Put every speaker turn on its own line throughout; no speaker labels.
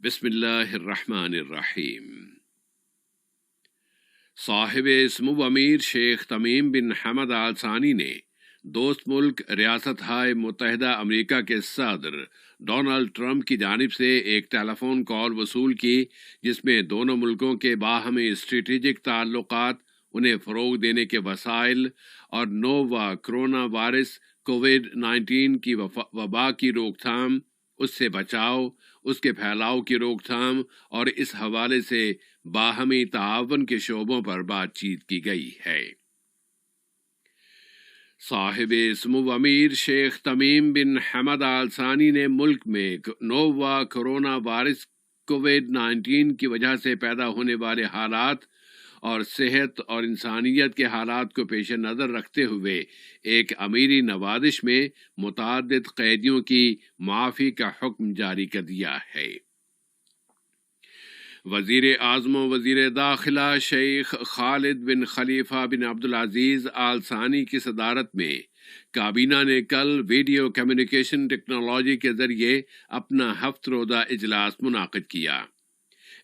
بسم اللہ الرحمن الرحیم۔ صاحب سمو امیر شیخ تمیم بن حمد آل ثانی نے دوست ملک ریاست ہائے متحدہ امریکہ کے صدر ڈونلڈ ٹرمپ کی جانب سے ایک ٹیلی فون کال وصول کی، جس میں دونوں ملکوں کے باہمی اسٹریٹجک تعلقات، انہیں فروغ دینے کے وسائل اور نووا کرونا وائرس کووڈ-19 کی وبا کی روک تھام، اس سے بچاؤ، اس کے پھیلاؤ کی روک تھام اور اس حوالے سے باہمی تعاون کے شعبوں پر بات چیت کی گئی ہے۔ صاحب سمو امیر شیخ تمیم بن حمد آل ثانی نے ملک میں نووا کرونا وائرس کووڈ-19 کی وجہ سے پیدا ہونے والے حالات اور صحت اور انسانیت کے حالات کو پیش نظر رکھتے ہوئے ایک امیری نوازش میں متعدد قیدیوں کی معافی کا حکم جاری کر دیا ہے۔ وزیر اعظم و وزیر داخلہ شیخ خالد بن خلیفہ بن عبدالعزیز آل ثانی کی صدارت میں کابینہ نے کل ویڈیو کمیونیکیشن ٹیکنالوجی کے ذریعے اپنا ہفت روزہ اجلاس منعقد کیا۔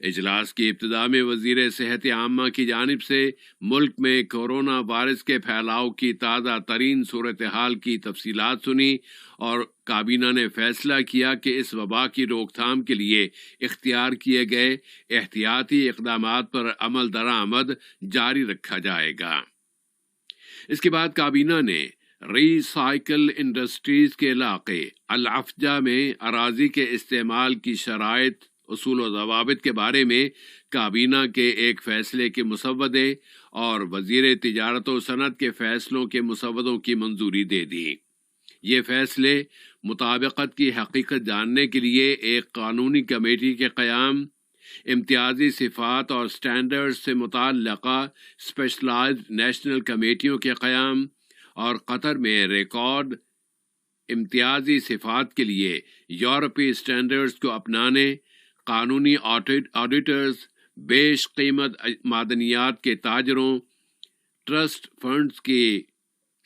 اجلاس کی ابتدا میں وزیر صحت عامہ کی جانب سے ملک میں کورونا وائرس کے پھیلاؤ کی تازہ ترین صورتحال کی تفصیلات سنی اور کابینہ نے فیصلہ کیا کہ اس وبا کی روک تھام کے لیے اختیار کیے گئے احتیاطی اقدامات پر عمل درآمد جاری رکھا جائے گا۔ اس کے بعد کابینہ نے ری سائیکل انڈسٹریز کے علاقے الافجا میں اراضی کے استعمال کی شرائط، اصول و ضوابط کے بارے میں کابینہ کے ایک فیصلے کے مسودے اور وزیر تجارت و صنعت کے فیصلوں کے مسودوں کی منظوری دے دی۔ یہ فیصلے مطابقت کی حقیقت جاننے کے لیے ایک قانونی کمیٹی کے قیام، امتیازی صفات اور سٹینڈرڈز سے متعلقہ اسپیشلائزڈ نیشنل کمیٹیوں کے قیام اور قطر میں ریکارڈ امتیازی صفات کے لیے یورپی سٹینڈرڈز کو اپنانے، قانونی آڈیٹرز، بیش قیمت معدنیات کے تاجروں، ٹرسٹ فنڈز کی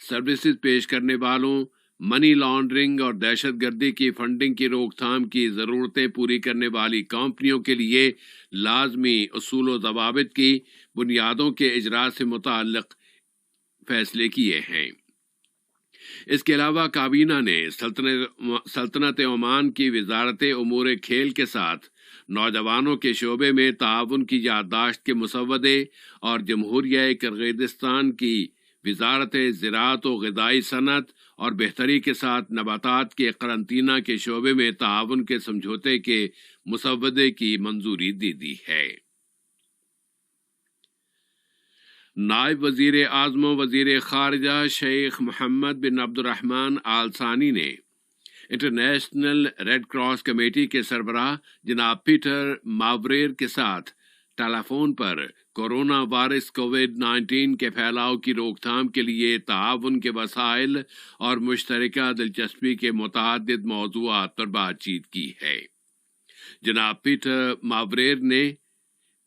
سروسز پیش کرنے والوں، منی لانڈرنگ اور دہشت گردی کی فنڈنگ کی روک تھام کی ضرورتیں پوری کرنے والی کمپنیوں کے لیے لازمی اصول و ضوابط کی بنیادوں کے اجرا سے متعلق فیصلے کیے ہیں۔ اس کے علاوہ کابینہ نے سلطنت عمان کی وزارت امور کھیل کے ساتھ نوجوانوں کے شعبے میں تعاون کی یادداشت کے مسودے اور جمہوریہ کرغیزستان کی وزارت زراعت و غذائی صنعت اور بہتری کے ساتھ نباتات کے قرنطینہ کے شعبے میں تعاون کے سمجھوتے کے مسودے کی منظوری دے دی ہے۔ نائب وزیر اعظم و وزیر خارجہ شیخ محمد بن عبد الرحمن آل ثانی نے انٹرنیشنل ریڈ کراس کمیٹی کے سربراہ جناب پیٹر ماوریر کے ساتھ ٹیلی فون پر کورونا وائرس کووڈ-19 کے پھیلاؤ کی روک تھام کے لیے تعاون کے وسائل اور مشترکہ دلچسپی کے متعدد موضوعات پر بات چیت کی ہے۔ جناب پیٹر ماوریر نے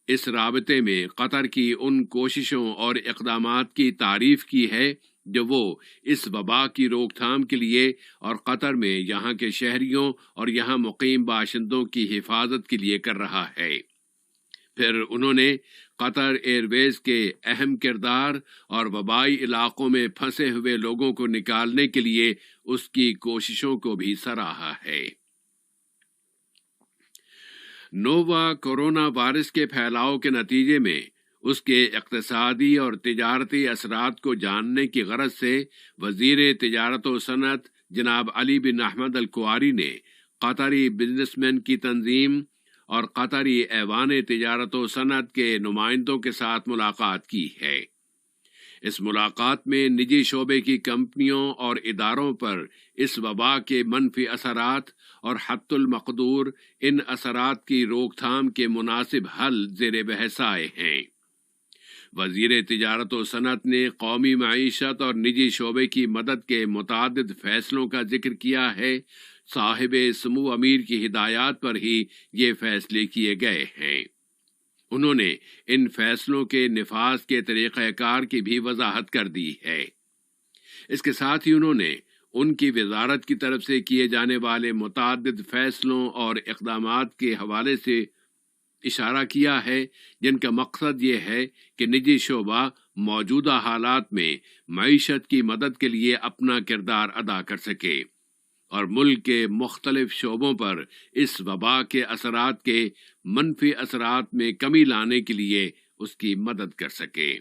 اس رابطے میں قطر کی ان کوششوں اور اقدامات کی تعریف کی ہے جو وہ اس وبا کی روک تھام کے لیے اور قطر میں یہاں کے شہریوں اور یہاں مقیم باشندوں کی حفاظت کے لیے کر رہا ہے۔ پھر انہوں نے قطر ایئر ویز کے اہم کردار اور وبائی علاقوں میں پھنسے ہوئے لوگوں کو نکالنے کے لیے اس کی کوششوں کو بھی سراہا ہے۔ نووا کورونا وائرس کے پھیلاؤ کے نتیجے میں اس کے اقتصادی اور تجارتی اثرات کو جاننے کی غرض سے وزیر تجارت و صنعت جناب علی بن احمد الکواری نے قطری بزنس مین کی تنظیم اور قطری ایوان تجارت و صنعت کے نمائندوں کے ساتھ ملاقات کی ہے۔ اس ملاقات میں نجی شعبے کی کمپنیوں اور اداروں پر اس وبا کے منفی اثرات اور حد المقدور ان اثرات کی روک تھام کے مناسب حل زیر بحث آئے ہیں۔ وزیر تجارت و صنعت نے قومی معیشت اور نجی شعبے کی مدد کے متعدد فیصلوں کا ذکر کیا ہے۔ صاحب سمو امیر کی ہدایات پر ہی یہ فیصلے کیے گئے ہیں۔ انہوں نے ان فیصلوں کے نفاذ کے طریقہ کار کی بھی وضاحت کر دی ہے۔ اس کے ساتھ ہی انہوں نے ان کی وزارت کی طرف سے کیے جانے والے متعدد فیصلوں اور اقدامات کے حوالے سے اشارہ کیا ہے، جن کا مقصد یہ ہے کہ نجی شعبہ موجودہ حالات میں معیشت کی مدد کے لیے اپنا کردار ادا کر سکے اور ملک کے مختلف شعبوں پر اس وبا کے اثرات کے منفی اثرات میں کمی لانے کے لیے اس کی مدد کر سکے۔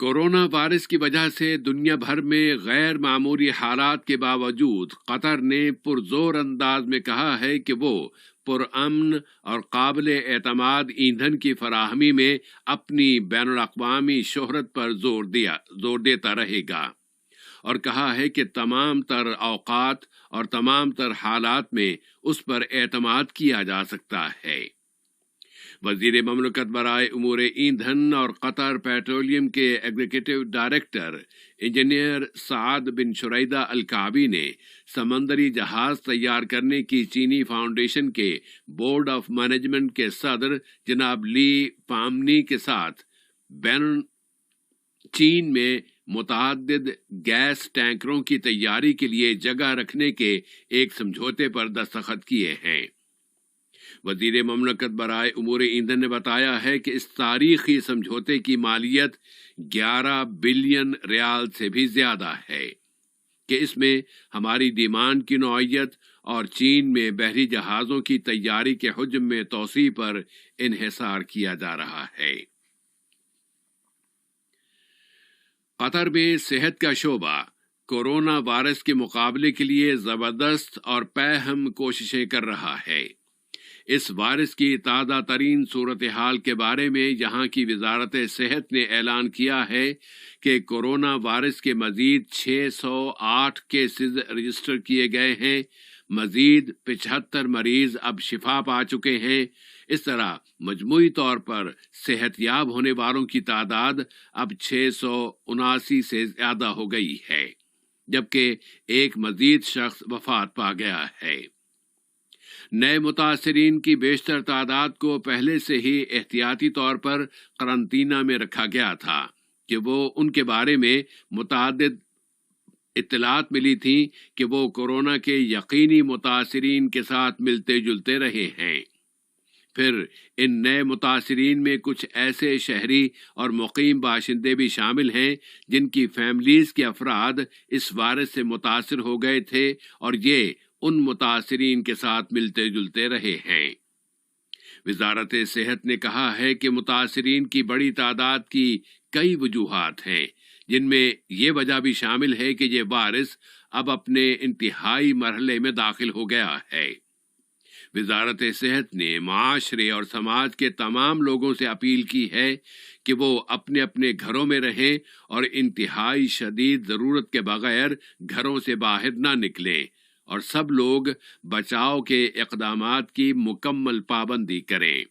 کورونا وائرس کی وجہ سے دنیا بھر میں غیر معمولی حالات کے باوجود قطر نے پرزور انداز میں کہا ہے کہ وہ پرامن اور قابل اعتماد ایندھن کی فراہمی میں اپنی بین الاقوامی شہرت پر زور دیتا رہے گا، اور کہا ہے کہ تمام تر اوقات اور تمام تر حالات میں اس پر اعتماد کیا جا سکتا ہے۔ وزیر مملکت برائے امور ایندھن اور قطر پیٹرولیم کے ایگزیکٹو ڈائریکٹر انجینئر سعد بن شریدہ الکعبی نے سمندری جہاز تیار کرنے کی چینی فاؤنڈیشن کے بورڈ آف مینجمنٹ کے صدر جناب لی پامنی کے ساتھ چین میں متعدد گیس ٹینکروں کی تیاری کے لیے جگہ رکھنے کے ایک سمجھوتے پر دستخط کیے ہیں۔ وزیر مملکت برائے امور ایندھن نے بتایا ہے کہ اس تاریخی سمجھوتے کی مالیت 11 بلین ریال سے بھی زیادہ ہے، کہ اس میں ہماری ڈیمانڈ کی نوعیت اور چین میں بحری جہازوں کی تیاری کے حجم میں توسیع پر انحصار کیا جا رہا ہے۔ قطر میں صحت کا شعبہ کورونا وائرس کے مقابلے کے لیے زبردست اور پیہم کوششیں کر رہا ہے۔ اس وائرس کی تازہ ترین صورتحال کے بارے میں یہاں کی وزارت صحت نے اعلان کیا ہے کہ کورونا وائرس کے مزید 608 کیسز رجسٹر کیے گئے ہیں، مزید 75 مریض اب شفا پا چکے ہیں۔ اس طرح مجموعی طور پر صحت یاب ہونے والوں کی تعداد اب 679 سے زیادہ ہو گئی ہے، جبکہ ایک مزید شخص وفات پا گیا ہے۔ نئے متاثرین کی بیشتر تعداد کو پہلے سے ہی احتیاطی طور پر قرنطینہ میں رکھا گیا تھا کہ وہ ان کے بارے میں متعدد اطلاعات ملی تھیں کہ وہ کورونا کے یقینی متاثرین کے ساتھ ملتے جلتے رہے ہیں۔ پھر ان نئے متاثرین میں کچھ ایسے شہری اور مقیم باشندے بھی شامل ہیں جن کی فیملیز کے افراد اس وائرس سے متاثر ہو گئے تھے اور یہ ان متاثرین کے ساتھ ملتے جلتے رہے ہیں۔ وزارت صحت نے کہا ہے کہ متاثرین کی بڑی تعداد کی کئی وجوہات ہیں، جن میں یہ وجہ بھی شامل ہے کہ یہ وائرس اب اپنے انتہائی مرحلے میں داخل ہو گیا ہے۔ وزارت صحت نے معاشرے اور سماج کے تمام لوگوں سے اپیل کی ہے کہ وہ اپنے اپنے گھروں میں رہیں اور انتہائی شدید ضرورت کے بغیر گھروں سے باہر نہ نکلیں، اور سب لوگ بچاؤ کے اقدامات کی مکمل پابندی کریں۔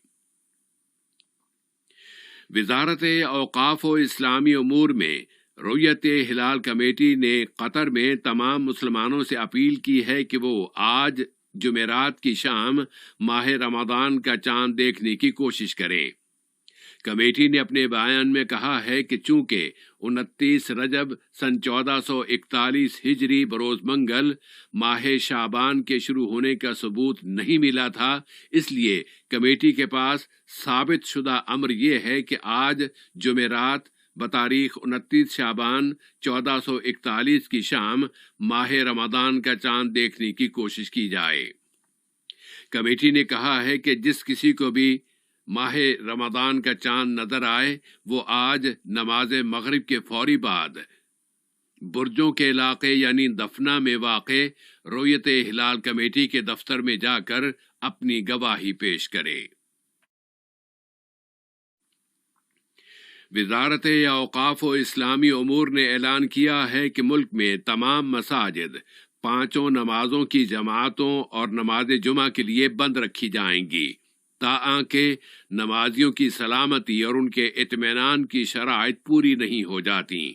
وزارت اوقاف و اسلامی امور میں رؤیت ہلال کمیٹی نے قطر میں تمام مسلمانوں سے اپیل کی ہے کہ وہ آج جمعرات کی شام ماہ رمضان کا چاند دیکھنے کی کوشش کریں۔ کمیٹی نے اپنے بیان میں کہا ہے کہ چونکہ 29 رجب سن 1441 ہجری بروز منگل ماہ شعبان کے شروع ہونے کا ثبوت نہیں ملا تھا، اس لیے کمیٹی کے پاس ثابت شدہ امر یہ ہے کہ آج جمعرات بتاریخ 29 شعبان 1441 کی شام ماہ رمضان کا چاند دیکھنے کی کوشش کی جائے۔ کمیٹی نے کہا ہے کہ جس کسی کو بھی ماہ رمضان کا چاند نظر آئے وہ آج نماز مغرب کے فوری بعد برجوں کے علاقے یعنی دفنہ میں واقع رؤیت ہلال کمیٹی کے دفتر میں جا کر اپنی گواہی پیش کرے۔ وزارت اوقاف و اسلامی امور نے اعلان کیا ہے کہ ملک میں تمام مساجد 5 نمازوں کی جماعتوں اور نماز جمعہ کے لیے بند رکھی جائیں گی، تاکہ نمازیوں کی سلامتی اور ان کے اطمینان کی شرائط پوری نہیں ہو جاتی،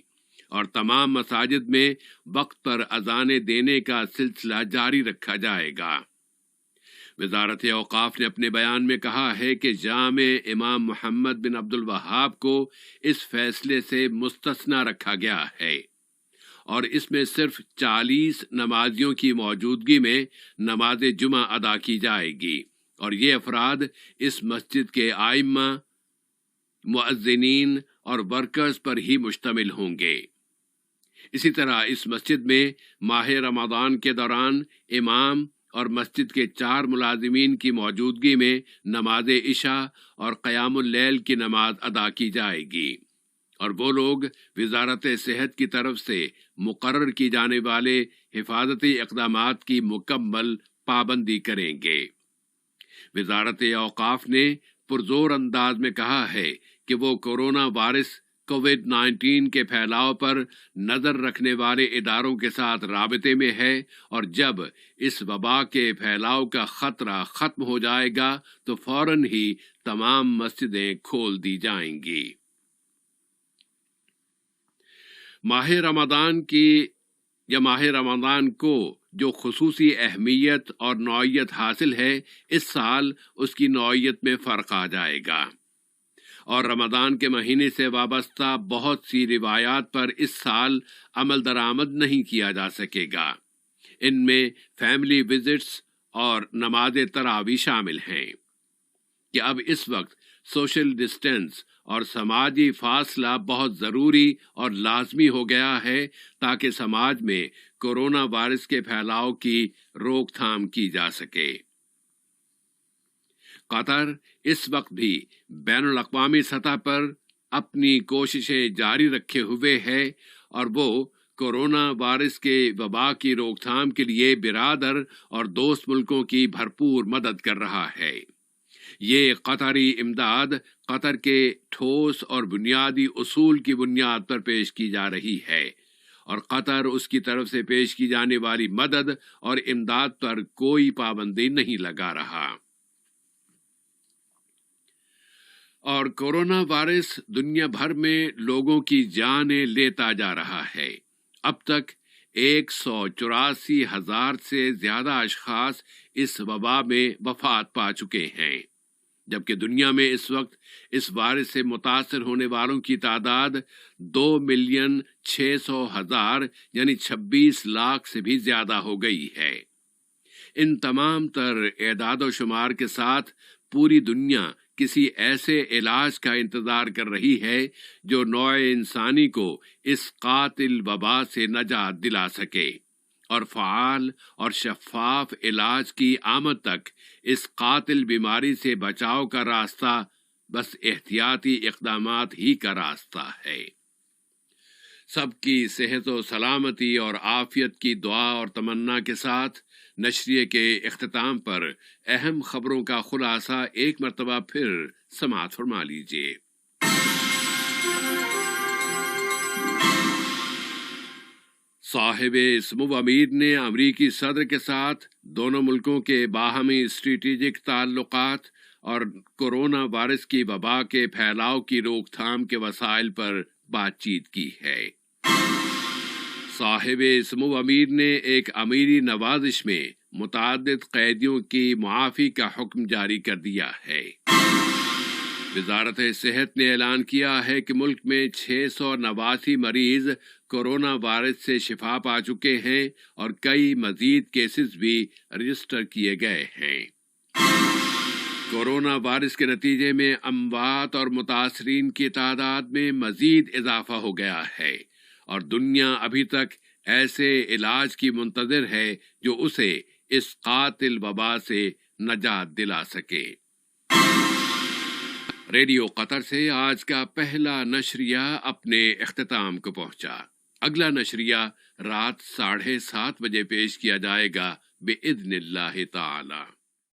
اور تمام مساجد میں وقت پر اذانیں دینے کا سلسلہ جاری رکھا جائے گا۔ وزارت اوقاف نے اپنے بیان میں کہا ہے کہ جامع امام محمد بن عبد الوہاب کو اس فیصلے سے مستثنی رکھا گیا ہے اور اس میں صرف 40 نمازیوں کی موجودگی میں نماز جمعہ ادا کی جائے گی اور یہ افراد اس مسجد کے ائمہ، مؤذنین اور ورکرز پر ہی مشتمل ہوں گے۔ اسی طرح اس مسجد میں ماہ رمضان کے دوران امام اور مسجد کے 4 ملازمین کی موجودگی میں نماز عشاء اور قیام اللیل کی نماز ادا کی جائے گی اور وہ لوگ وزارت صحت کی طرف سے مقرر کی جانے والے حفاظتی اقدامات کی مکمل پابندی کریں گے۔ وزارت اوقاف نے پرزور انداز میں کہا ہے کہ وہ کورونا وائرس کووڈ-19 کے پھیلاؤ پر نظر رکھنے والے اداروں کے ساتھ رابطے میں ہے اور جب اس وبا کے پھیلاؤ کا خطرہ ختم ہو جائے گا تو فوراً ہی تمام مسجدیں کھول دی جائیں گی۔ ماہ رمضان کو جو خصوصی اہمیت اور نوعیت حاصل ہے، اس سال اس کی نوعیت میں فرق آ جائے گا اور رمضان کے مہینے سے وابستہ بہت سی روایات پر اس سال عمل درآمد نہیں کیا جا سکے گا۔ ان میں فیملی وزٹس اور نماز تراویح شامل ہیں کہ اب اس وقت سوشل ڈسٹینس اور سماجی فاصلہ بہت ضروری اور لازمی ہو گیا ہے تاکہ سماج میں کورونا وائرس کے پھیلاؤ کی روک تھام کی جا سکے۔ قطر اس وقت بھی بین الاقوامی سطح پر اپنی کوششیں جاری رکھے ہوئے ہے اور وہ کورونا وائرس کے وبا کی روک تھام کے لیے برادر اور دوست ملکوں کی بھرپور مدد کر رہا ہے۔ یہ قطری امداد قطر کے ٹھوس اور بنیادی اصول کی بنیاد پر پیش کی جا رہی ہے اور قطر اس کی طرف سے پیش کی جانے والی مدد اور امداد پر کوئی پابندی نہیں لگا رہا۔ اور کورونا وائرس دنیا بھر میں لوگوں کی جانیں لیتا جا رہا ہے۔ اب تک 184,000 سے زیادہ اشخاص اس وبا میں وفات پا چکے ہیں، جبکہ دنیا میں اس وقت اس وائرس سے متاثر ہونے والوں کی تعداد 2,600,000 یعنی 26 لاکھ سے بھی زیادہ ہو گئی ہے۔ ان تمام تر اعداد و شمار کے ساتھ پوری دنیا کسی ایسے علاج کا انتظار کر رہی ہے جو نوع انسانی کو اس قاتل وبا سے نجات دلا سکے اور فعال اور شفاف علاج کی آمد تک اس قاتل بیماری سے بچاؤ کا راستہ بس احتیاطی اقدامات ہی کا راستہ ہے۔ سب کی صحت و سلامتی اور عافیت کی دعا اور تمنا کے ساتھ نشریے کے اختتام پر اہم خبروں کا خلاصہ ایک مرتبہ پھر سماعت فرما لیجیے۔ صاحب سمو امیر نے امریکی صدر کے ساتھ دونوں ملکوں کے باہمی اسٹریٹجک تعلقات اور کورونا وائرس کی وبا کے پھیلاؤ کی روک تھام کے وسائل پر بات چیت کی ہے۔ صاحب سمو امیر نے ایک امیری نوازش میں متعدد قیدیوں کی معافی کا حکم جاری کر دیا ہے۔ وزارت صحت نے اعلان کیا ہے کہ ملک میں 689 مریض کورونا وائرس سے شفا پا چکے ہیں اور کئی مزید کیسز بھی رجسٹر کیے گئے ہیں۔ کورونا وائرس کے نتیجے میں اموات اور متاثرین کی تعداد میں مزید اضافہ ہو گیا ہے اور دنیا ابھی تک ایسے علاج کی منتظر ہے جو اسے اس قاتل وبا سے نجات دلا سکے۔ ریڈیو قطر سے آج کا پہلا نشریہ اپنے اختتام کو پہنچا۔ اگلا نشریہ رات 7:30 بجے پیش کیا جائے گا بإذن اللہ تعالی۔